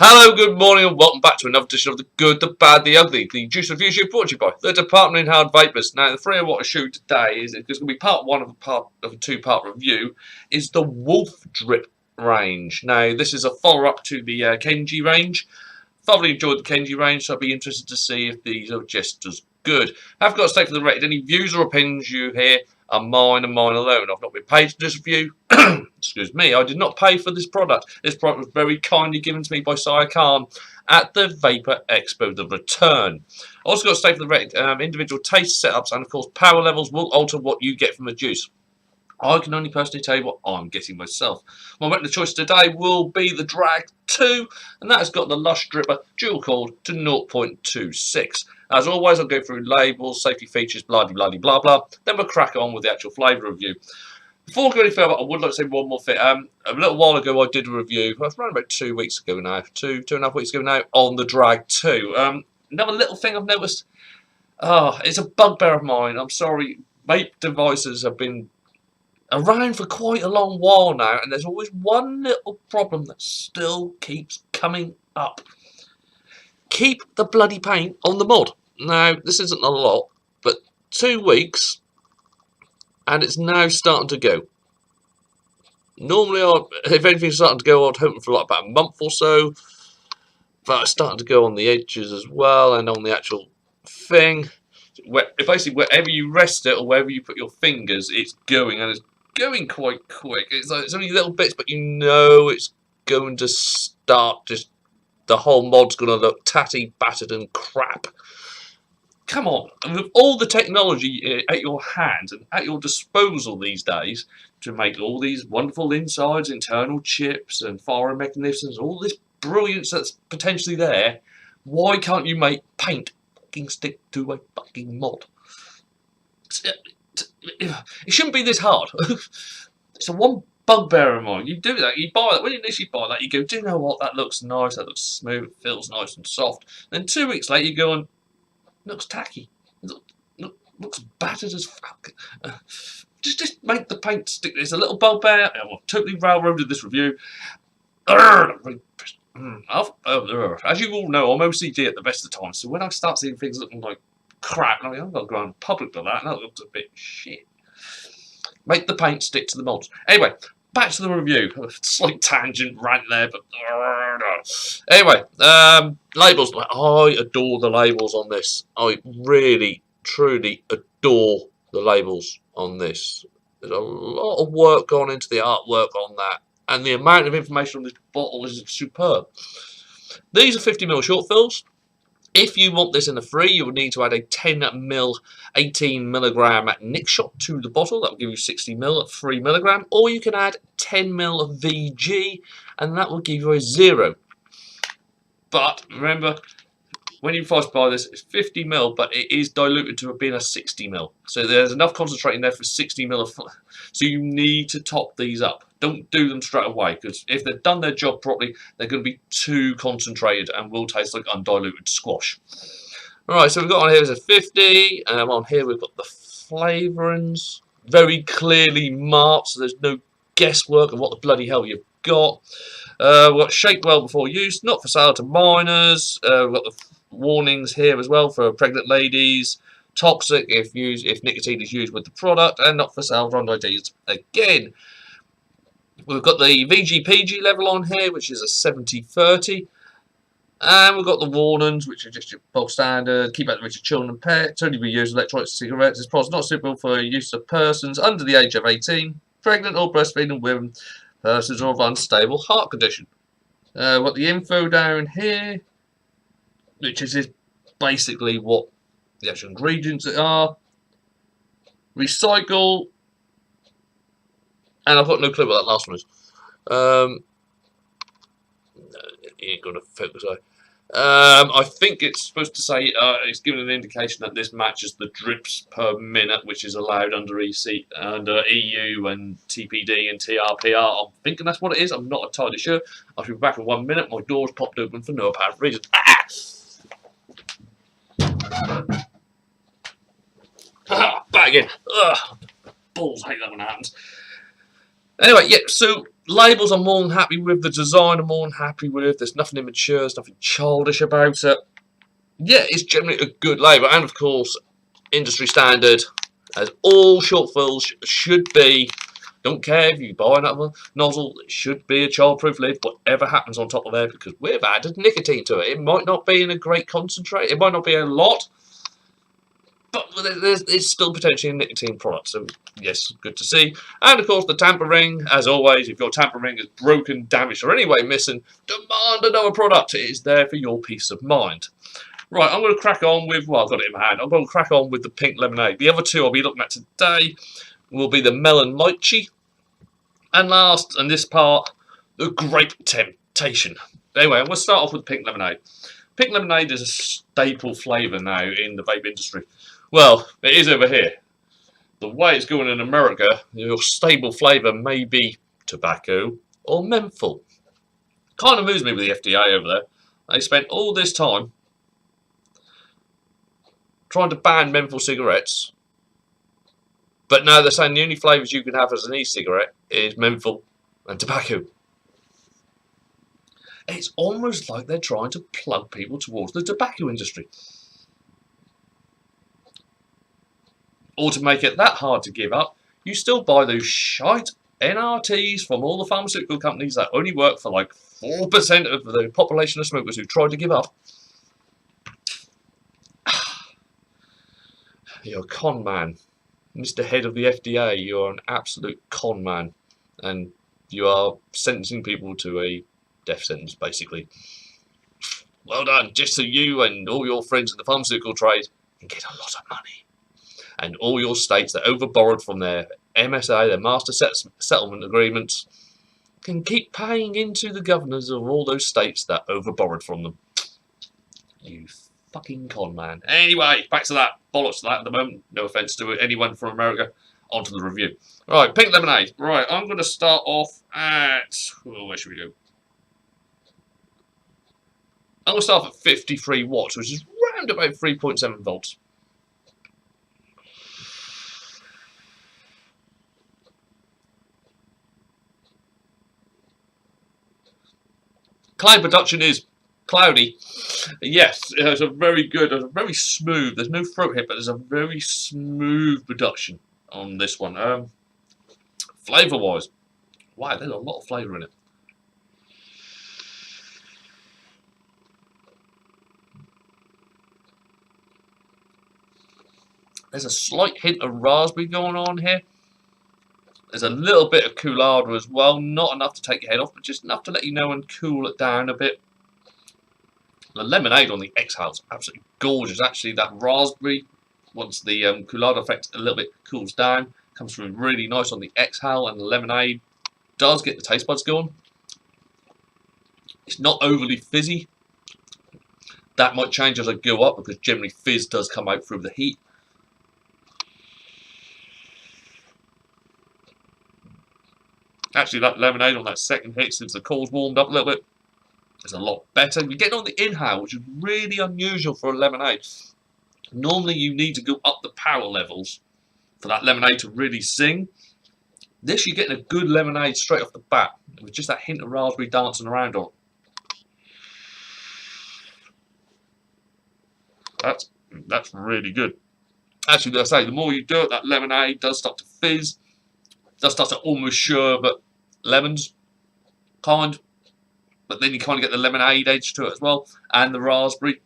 Hello, good morning, and welcome back to another edition of The Good, The Bad, The Ugly, the Juice Review Show brought to you by the Department in Hard Vapors. Now, the three I want to show today is going to be part one of a two-part review, is the Wolf Drip range. Now, this is a follow-up to the Kenji range. Thoroughly enjoyed the Kenji range, so I'd be interested to see if these are just as good. I've got to state for the record, any views or opinions you hear are mine and mine alone. I've not been paid to this review. Excuse me, I did not pay for this product. This product was very kindly given to me by Sire Khan at the Vapor Expo, the return. Also got to state for the record, individual taste setups and of course power levels will alter what you get from the juice. I can only personally tell you what I'm getting myself. My weapon of choice today will be the Drag 2, and that has got the Lush Dripper dual cooled to 0.26. As always, I'll go through labels, safety features, blah, blah, blah, blah, blah. Then we'll crack on with the actual flavour review. Before I go any further, I would like to say one more thing. A little while ago, I did a review, around about 2 weeks ago now, two and a half weeks ago now, on the Drag 2. Another little thing I've noticed, it's a bugbear of mine. I'm sorry, vape devices have been around for quite a long while now, and there's always one little problem that still keeps coming up. Keep the bloody paint on the mod. Now, this isn't a lot, but 2 weeks, and it's now starting to go. Normally, if anything's starting to go, I'd hope for like about a month or so, but it's starting to go on the edges as well, and on the actual thing. Basically, wherever you rest it, or wherever you put your fingers, it's going, and it's going quite quick. It's only little bits, but you know it's going to start just, the whole mod's going to look tatty, battered and crap. Come on, and with all the technology at your hand and at your disposal these days to make all these wonderful insides, internal chips and firing mechanisms, all this brilliance that's potentially there, why can't you make paint fucking stick to a fucking mod? It shouldn't be this hard. It's a one bugbear of mine. You do that, you buy that. When you initially buy that, you go, do you know what? That looks nice, that looks smooth, it feels nice and soft. Then 2 weeks later, you go and looks tacky. Looks battered as fuck. Just make the paint stick. It's a little bugbear. I've totally railroaded this review. As you all know, I'm OCD at the best of times. So when I start seeing things looking like crap, I'm going to go in public with that, and that looks a bit shit. Make the paint stick to the molds. Anyway, back to the review. Slight tangent rant there, but anyway, labels. I adore the labels on this. I really, truly adore the labels on this. There's a lot of work gone into the artwork on that, and the amount of information on this bottle is superb. These are 50ml short fills. If you want this in the free, you will need to add a 10ml, 18mg Nick shot to the bottle. That will give you 60ml at 3mg. Or you can add 10ml of VG, and that will give you a 0. But remember, when you first buy this, it's 50ml, but it is diluted to being a 60ml. So there's enough concentrate in there for 60ml. So you need to top these up. Don't do them straight away, because if they've done their job properly, they're going to be too concentrated and will taste like undiluted squash. Alright, so we've got on here is a 50. On here we've got the flavourings. Very clearly marked, so there's no guesswork of what the bloody hell you've got. We've got shake well before use, not for sale to minors. We've got the warnings here as well for pregnant ladies. Toxic if nicotine is used with the product, and not for sale on IDs again. We've got the VG-PG level on here, which is a 70-30. And we've got the warnings, which are just your bog standard. Keep out the reach of children and pets. Only be used with electronic cigarettes. This product is not suitable for use of persons under the age of 18, pregnant or breastfeeding women, persons of unstable heart condition. We've got the info down here, which is basically what the actual ingredients are. Recycle. And I've got no clue what that last one is. You ain't going to focus, I think it's supposed to say, it's giving an indication that this matches the drips per minute, which is allowed under under EU and TPD and TRPR. I'm thinking that's what it is. I'm not entirely sure. I'll be back in 1 minute. My door's popped open for no apparent reason. Back again. Balls, I hate that when it happens. Anyway, yeah, so Labels I'm more than happy with. The design I'm more than happy with. There's nothing immature, there's nothing childish about it. Yeah, it's generally a good label. And of course, industry standard, as all short fills should be. Don't care if you buy another nozzle, it should be a childproof lid, whatever happens on top of there, because we've added nicotine to it. It might not be in a great concentrate, it might not be a lot, but it's still potentially a nicotine product, so yes, good to see. And of course the tamper ring, as always, if your tamper ring is broken, damaged, or anyway missing, demand another product. It is there for your peace of mind. Right, I'm going to crack on with, well, I've got it in my hand, I'm going to crack on with the pink lemonade. The other two I'll be looking at today will be the melon lychee, and last, in this part, the grape temptation. Anyway, I'm going to start off with pink lemonade. Pink lemonade is a staple flavour now in the vape industry. Well, it is over here. The way it's going in America, your staple flavour may be tobacco or menthol. Kind of moves me with the FDA over there. They spent all this time trying to ban menthol cigarettes, but now they're saying the only flavours you can have as an e-cigarette is menthol and tobacco. It's almost like they're trying to plug people towards the tobacco industry. Or to make it that hard to give up, you still buy those shite NRTs from all the pharmaceutical companies that only work for like 4% of the population of smokers who tried to give up. You're a con man. Mr. Head of the FDA, you're an absolute con man. And you are sentencing people to a death sentence, basically. Well done, just so you and all your friends in the pharmaceutical trade can get a lot of money. And all your states that overborrowed from their MSA, their Master Settlement Agreements, can keep paying into the governors of all those states that overborrowed from them. You fucking con man. Anyway, back to that. Bollocks to that at the moment. No offence to anyone from America. On to the review. Right, pink lemonade. Right, I'm going to start off at... Oh, where should we go? I'm going to start off at 53 watts, which is round about 3.7 volts. Cloud production is cloudy. Yes, it has a very good, a very smooth. There's no throat hit, but there's a very smooth production on this one. Flavour-wise, wow, there's a lot of flavour in it. There's a slight hint of raspberry going on here. There's a little bit of Coolardo as well, not enough to take your head off, but just enough to let you know and cool it down a bit. The lemonade on the exhale is absolutely gorgeous. Actually, that raspberry, once the Coolardo effect a little bit cools down, comes through really nice on the exhale, and the lemonade does get the taste buds going. It's not overly fizzy. That might change as I go up, because generally fizz does come out through the heat. Actually, that lemonade on that second hit, since the coal's warmed up a little bit, is a lot better. You're getting on the inhale, which is really unusual for a lemonade. Normally, you need to go up the power levels for that lemonade to really sing. This, you're getting a good lemonade straight off the bat, with just that hint of raspberry dancing around on it. That's really good. Actually, as I say, the more you do it, that lemonade does start to fizz. Does start to almost sherbet lemons, kind, but then you kind of get the lemonade edge to it as well, and the raspberry.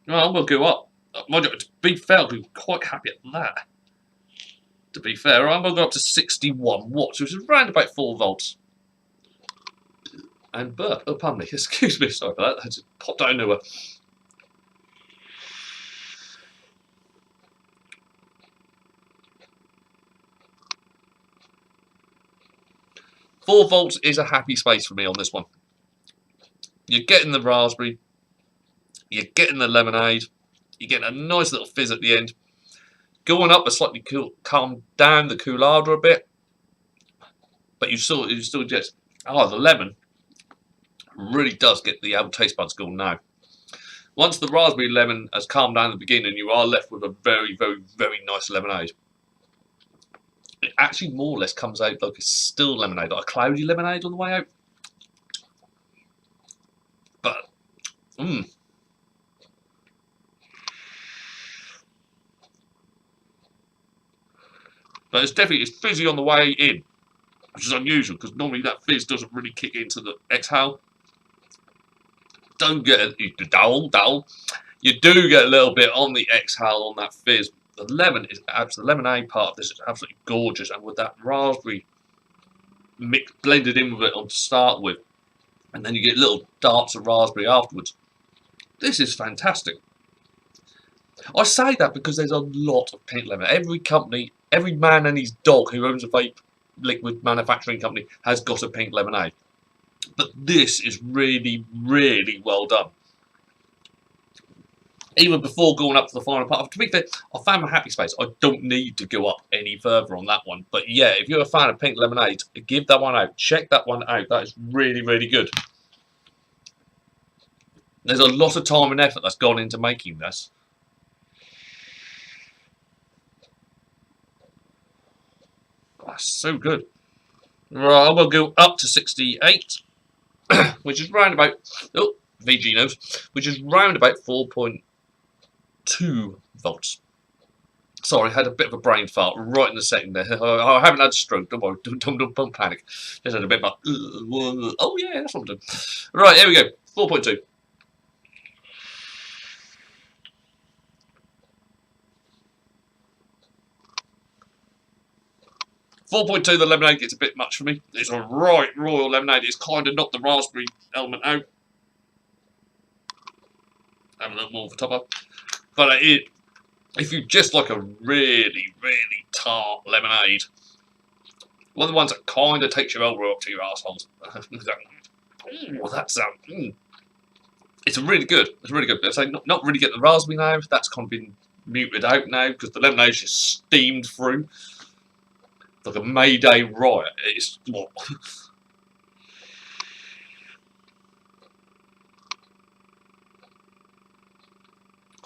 Well, I'm going to go up. To be fair, I'll be quite happy at that. To be fair, I'm going to go up to 61 watts, which is around about 4 volts. And burp. Oh, pardon me. Excuse me. Sorry for that. I just popped out of nowhere. Four volts is a happy space for me on this one. You're getting the raspberry, you're getting the lemonade, you're getting a nice little fizz at the end. Going up a slightly calm down the Coolardo a bit, but you still just the lemon really does get the taste buds going now. Once the raspberry lemon has calmed down at the beginning, you are left with a very, very, very nice lemonade. it actually more or less comes out like a still lemonade, like a cloudy lemonade on the way out. But, But it's fizzy on the way in, which is unusual because normally that fizz doesn't really kick into the exhale. Don't get a dull. You do get a little bit on the exhale on that fizz. The lemonade part of this is absolutely gorgeous, and with that raspberry mix blended in with it on to start with, and then you get little darts of raspberry afterwards. This is fantastic. I say that because there's a lot of pink lemonade. Every company, every man and his dog who owns a vape liquid manufacturing company has got a pink lemonade. But this is really, really well done. Even before going up to the final part, to be fair, I found my happy space. I don't need to go up any further on that one. But yeah, if you're a fan of pink lemonade, give that one out. Check that one out. That is really, really good. There's a lot of time and effort that's gone into making this. That's so good. Right, we'll go up to 68, which is round about, oh, VG knows, which is round about 4.2 volts. Sorry, I had a bit of a brain fart right in the second there. I haven't had a stroke, don't worry, don't panic. Just had a bit of oh yeah, that's what I'm doing. Right, here we go, 4.2. 4.2, the lemonade gets a bit much for me. It's a right royal lemonade. It's kind of knocked the raspberry element out. Have a little more for top up. But if you just like a really, really tart lemonade, one of the ones that kind of takes your elbow up to your assholes. It's really good. It's really good. So not really getting the raspberry now. That's kind of been muted out now because the lemonade's just steamed through. Like a Mayday riot. It's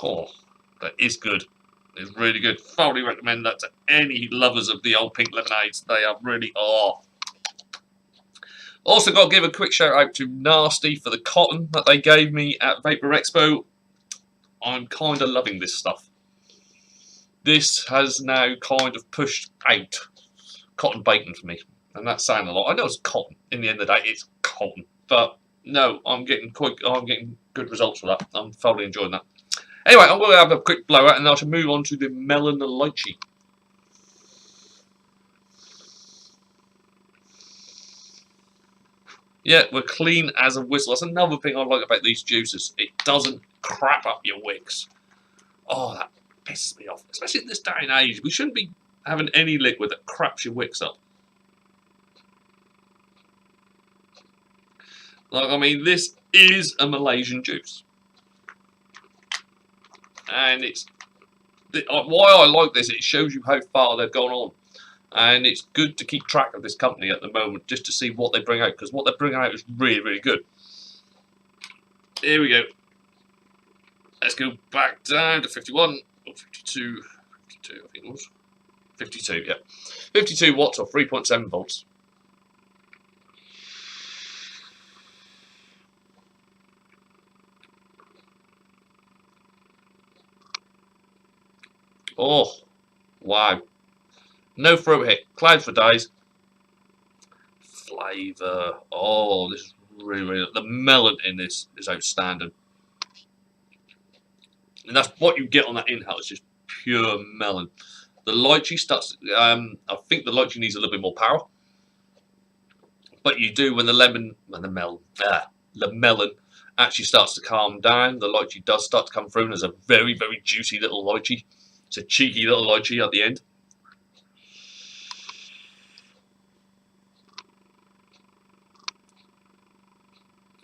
oh, that is good. It's really good. Thoroughly recommend that to any lovers of the old pink lemonades. They are really Also got to give a quick shout out to Nasty for the cotton that they gave me at Vapor Expo. I'm kind of loving this stuff. This has now kind of pushed out cotton bacon for me, and that's saying a lot. I know it's cotton. In the end of the day, it's cotton, but no, I'm getting good results for that. I'm thoroughly enjoying that. Anyway, I'm going to have a quick blowout, and I shall move on to the melon lychee. Yeah, we're clean as a whistle. That's another thing I like about these juices. It doesn't crap up your wicks. Oh, that pisses me off. Especially in this day and age. We shouldn't be having any liquid that craps your wicks up. Like, I mean, this is a Malaysian juice. And it's why I like this, it shows you how far they've gone on. And it's good to keep track of this company at the moment just to see what they bring out, because what they bring out is really, really good. Here we go. Let's go back down to 51 or 52. 52, I think it was. 52, yeah. 52 watts or 3.7 volts. Oh, wow. No throat hit. Clouds for days. Flavour. Oh, this is really, really... The melon in this is outstanding. And that's what you get on that inhale. It's just pure melon. The lychee starts... I think the lychee needs a little bit more power. But you do when the melon actually starts to calm down. The lychee does start to come through, and there's a very, very juicy little lychee. It's a cheeky little lychee at the end.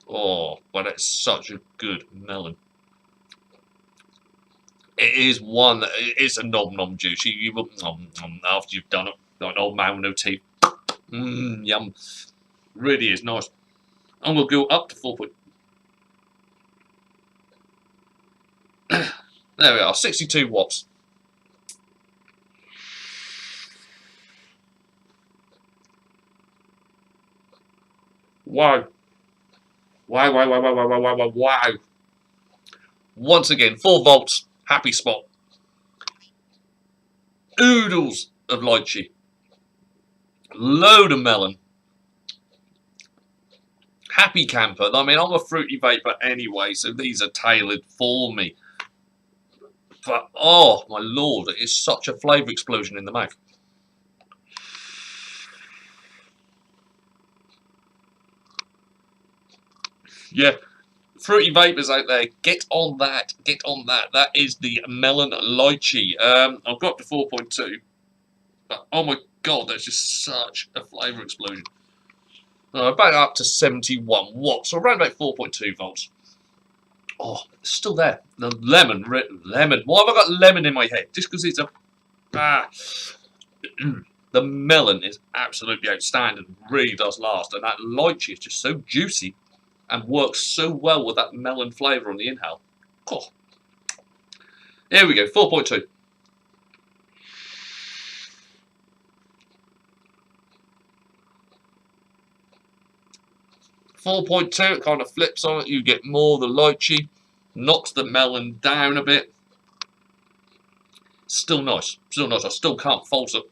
Oh, but it's such a good melon. It is one that it's a nom juice. You will nom after you've done it, like an old man with no teeth. Yum. Really is nice. And we'll go up to 4. There we are, 62 watts. Wow. Wow, wow, wow, wow, wow, wow, wow, wow, wow. Once again, 4 volts, happy spot. Oodles of lychee. Load of melon. Happy camper. I mean, I'm a fruity vapor anyway, so these are tailored for me. But, oh, my lord, it is such a flavour explosion in the mouth. Yeah, fruity vapors out there, get on that. Get on that. That is the melon lychee. I've got up to 4.2. But, oh my god, that's just such a flavour explosion. About up to 71 watts, so around about 4.2 volts. Oh, it's still there. The lemon. Why have I got lemon in my head? Just because it's a... The melon is absolutely outstanding. Really does last. And that lychee is just so juicy and works so well with that melon flavour on the inhale. Oh. Here we go, 4.2. 4.2, it kind of flips on it. You get more of the lychee, knocks the melon down a bit. Still nice. Still nice. I still can't fault it.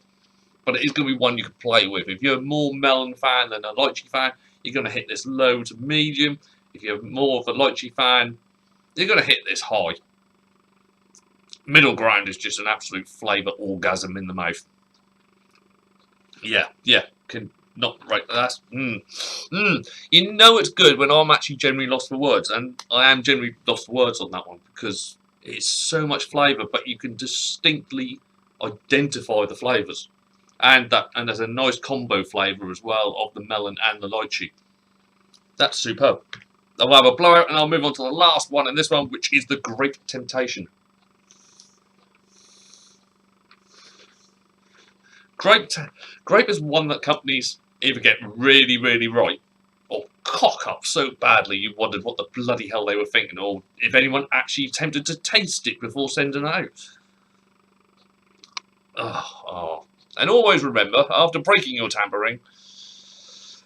But it is going to be one you can play with. If you're more melon fan than a lychee fan, you're going to hit this low to medium. If you're more of a lychee fan, you're going to hit this high. Middle ground is just an absolute flavour orgasm in the mouth. Yeah, can not right. That's You know it's good when I'm actually generally lost for words, and I am generally lost for words on that one because it's so much flavour, but you can distinctly identify the flavours, and there's a nice combo flavour as well of the melon and the lychee. That's superb. I'll have a blowout, and I'll move on to the last one, and this one, which is the Grape Temptation. Grape is one that companies either get really, really right or cock up so badly you wondered what the bloody hell they were thinking, or if anyone actually attempted to taste it before sending it out. Oh. And always remember, after breaking your tambourine,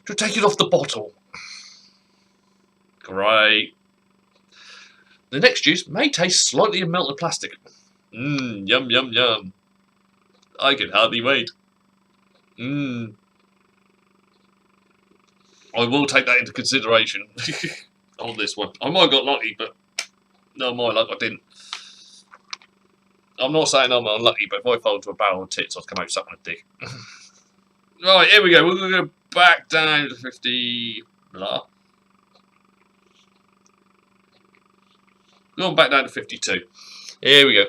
to take it off the bottle. Great. The next juice may taste slightly of melted plastic. Yum, yum, yum. I can hardly wait. I will take that into consideration on this one. I might have got lucky, but no, my luck, I didn't. I'm not saying I'm unlucky, but if I fell into a barrel of tits, I'd come out sucking a dick. Right, here we go. We're going to go back down to 50... Blah. Going back down to 52. Here we go.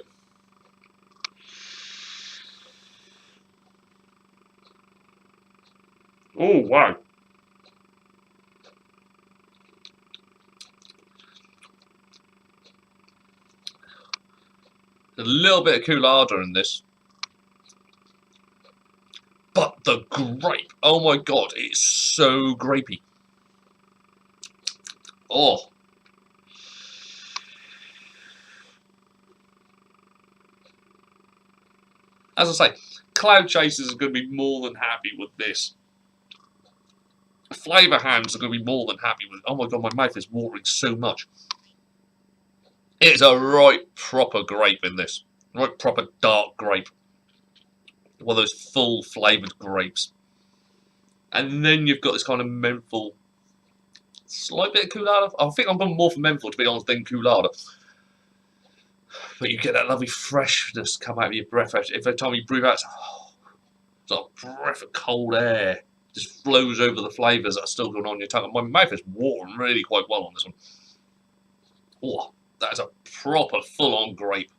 Oh, wow. A little bit of Coolada in this. But the grape, oh my god, it's so grapey. Oh. As I say, Cloud Chasers are going to be more than happy with this. Flavour Hounds are going to be more than happy with it. Oh my god, my mouth is watering so much. It's a right proper grape in this. Right proper dark grape. One of those full flavoured grapes. And then you've got this kind of menthol. Slight bit of Coolada. I think I'm going more for menthol, to be honest, than Coolada. But you get that lovely freshness come out of your breath. Every time you breathe out, it's like a breath of cold air. Just flows over the flavours that are still going on in your tongue. My mouth is watering really quite well on this one. Oh, that is a proper full-on grape.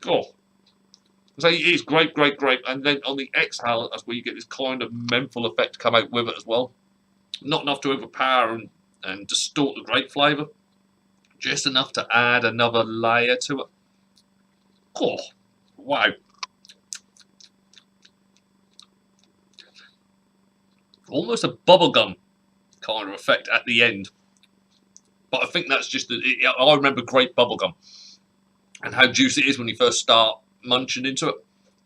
Oh, so it's grape, and then on the exhale, that's where you get this kind of menthol effect come out with it as well. Not enough to overpower and distort the grape flavour, just enough to add another layer to it. Oh, wow. Almost a bubblegum kind of effect at the end. But I think that's just, I remember grape bubblegum and how juicy it is when you first start munching into it.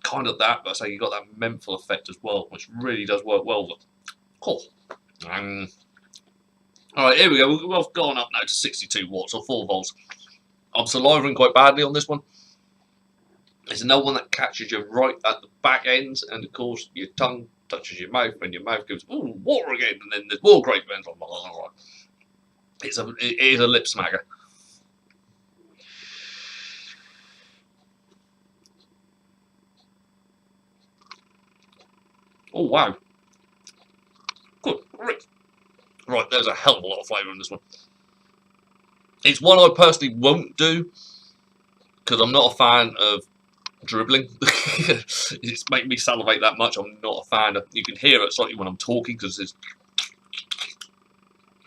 kind of that, but I say you got that menthol effect as well, which really does work well. But cool. All right, here we go. We've gone up now to 62 watts or 4 volts. I'm salivating quite badly on this one. There's another one that catches you right at the back ends, and of course your tongue touches your mouth, and your mouth goes, "Ooh, water again," and then there's more grape menthol. It is a lip smacker. Oh wow, good, great. Right, there's a hell of a lot of flavour in this one. It's one I personally won't do because I'm not a fan of dribbling. It's making me salivate that much. I'm not a fan of. You can hear it slightly when I'm talking because it's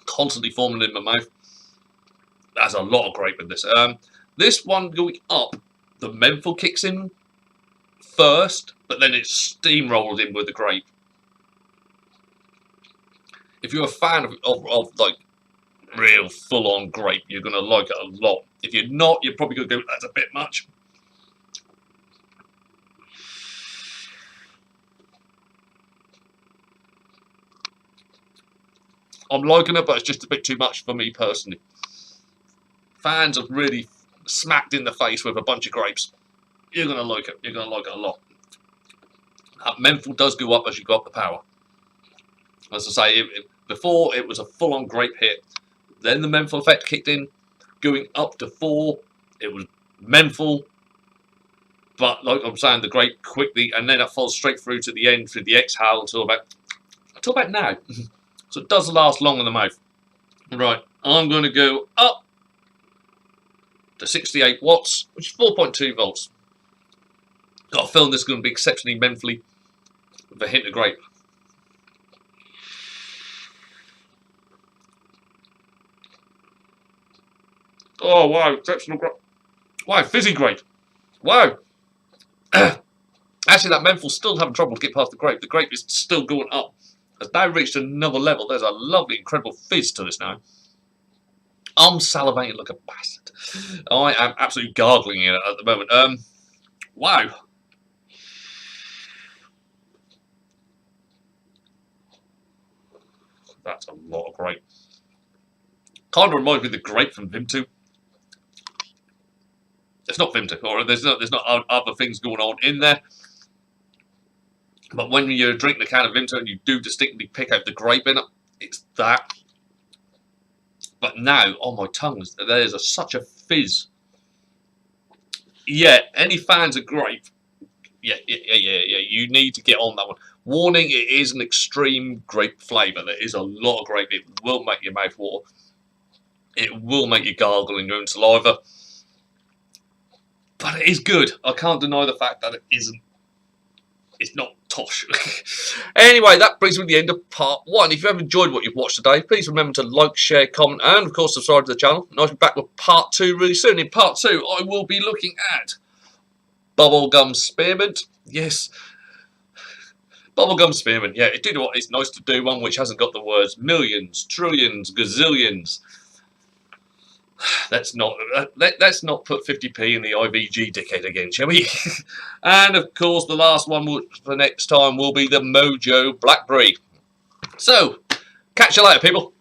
constantly forming in my mouth. There's a lot of grape in this. This one going up, the menthol kicks in first, but then it's steamrolled in with the grape. If you're a fan of like real full-on grape, you're gonna like it a lot. If you're not, you're probably gonna go, that's a bit much. I'm liking it, but it's just a bit too much for me personally. Fans of really smacked in the face with a bunch of grapes, you're gonna like it. You're gonna like it a lot. Menthol does go up as you go up the power. As I say, before it was a full-on grape hit. Then the menthol effect kicked in, going up to 4. It was menthol, but like I'm saying, the grape quickly, and then it falls straight through to the end through the exhale until about now. So it does last long in the mouth. Right, I'm going to go up to 68 watts, which is 4.2 volts. Got a feeling this is going to be exceptionally mentholy with a hint of grape. Oh wow, exceptional grape. Wow, fizzy grape. Wow. Actually, that menthol's still having trouble to get past the grape. The grape is still going up. It's now reached another level. There's a lovely, incredible fizz to this now. I'm salivating like a bastard. I am absolutely gargling it at the moment. Wow. That's a lot of grape. Kind of reminds me of the grape from Vim2. It's not Vim2, or there's not other things going on in there. But when you're drinking a can of Vimto and you do distinctly pick out the grape in it, it's that. But now, on my tongue, there's such a fizz. Yeah, any fans of grape, yeah, you need to get on that one. Warning, it is an extreme grape flavour. There is a lot of grape. It will make your mouth water. It will make you gargle in your own saliva. But it is good. I can't deny the fact that it isn't. It's not tosh. Anyway, that brings me to the end of part 1. If you have enjoyed what you've watched today, please remember to like, share, comment, and of course subscribe to the channel. And I'll be back with part 2 really soon. In part 2, I will be looking at bubblegum spearmint. Yes. Bubblegum spearmint. Yeah, it's nice to do one which hasn't got the words millions, trillions, gazillions. Let's not put 50p in the IVG dickhead again, shall we? And of course, the last one for next time will be the Mojo Blackberry. So, catch you later, people.